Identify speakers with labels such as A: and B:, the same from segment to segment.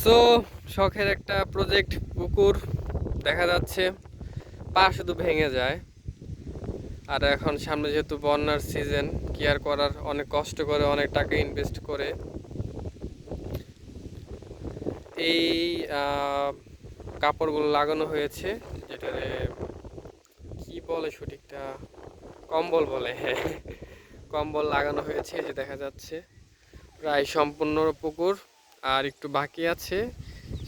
A: So শখের একটা project পুকুর দেখা যাচ্ছে, পা শুধু ভেঙে যায়। আর এখন সামনে যেহেতু বন্যার সিজন, কেয়ার করার অনেক কষ্ট করে, অনেক টাকা ইনভেস্ট করে এই কাপড়গুলো লাগানো হয়েছে, যেটারে কি বলে সঠিকটা, কম্বল বলে, হ্যাঁ, কম্বল লাগানো হয়েছে। যে দেখা যাচ্ছে প্রায় সম্পূর্ণ পুকুর, আর একটু বাকি আছে,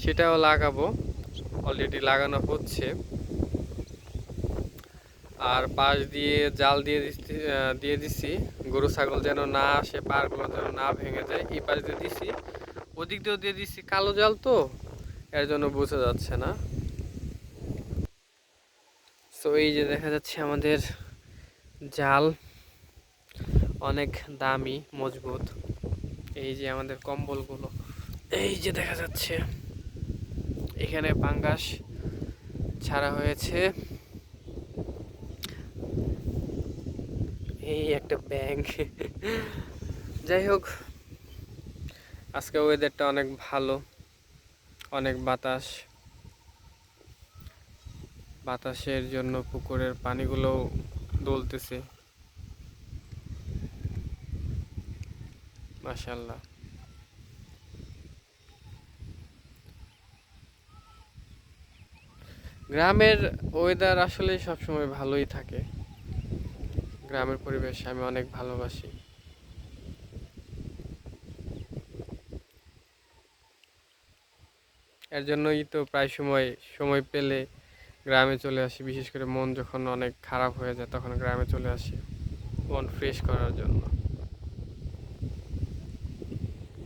A: সেটাও লাগাবো, অলরেডি লাগানো হচ্ছে। আর পাশ দিয়ে জাল দিয়ে দিছি, গরু ছাগল যেন না আসে, পাড়গুলো যেন না ভেঙে যায়, এই পাশ দিয়ে দিছি। ওদিক দিয়েও দিয়ে দিছি, কালো জাল তো এর জন্য বোঝা যাচ্ছে না। সো এই যে দেখা যাচ্ছে আমাদের জাল অনেক দামি, মজবুত। এই যে আমাদের কম্বলগুলো, এই যে দেখা যাচ্ছে এখানে পাঙ্গাস ছাড়া হয়েছে। এই একটা ব্যাঙ। যাই হোক, আজকে ওয়েদারটা অনেক ভালো, অনেক বাতাসের জন্য পুকুরের পানিগুলো দোলতেছে, মাশাআল্লাহ। গ্রামের ওয়েদার আসলে সবসময় ভালোই থাকে, গ্রামের পরিবেশ আমি অনেক ভালোবাসি। এর জন্যই তো প্রায় সময় সময় পেলে গ্রামে চলে আসি, বিশেষ করে মন যখন অনেক খারাপ হয়ে যায় তখন গ্রামে চলে আসি মন ফ্রেশ করার জন্য।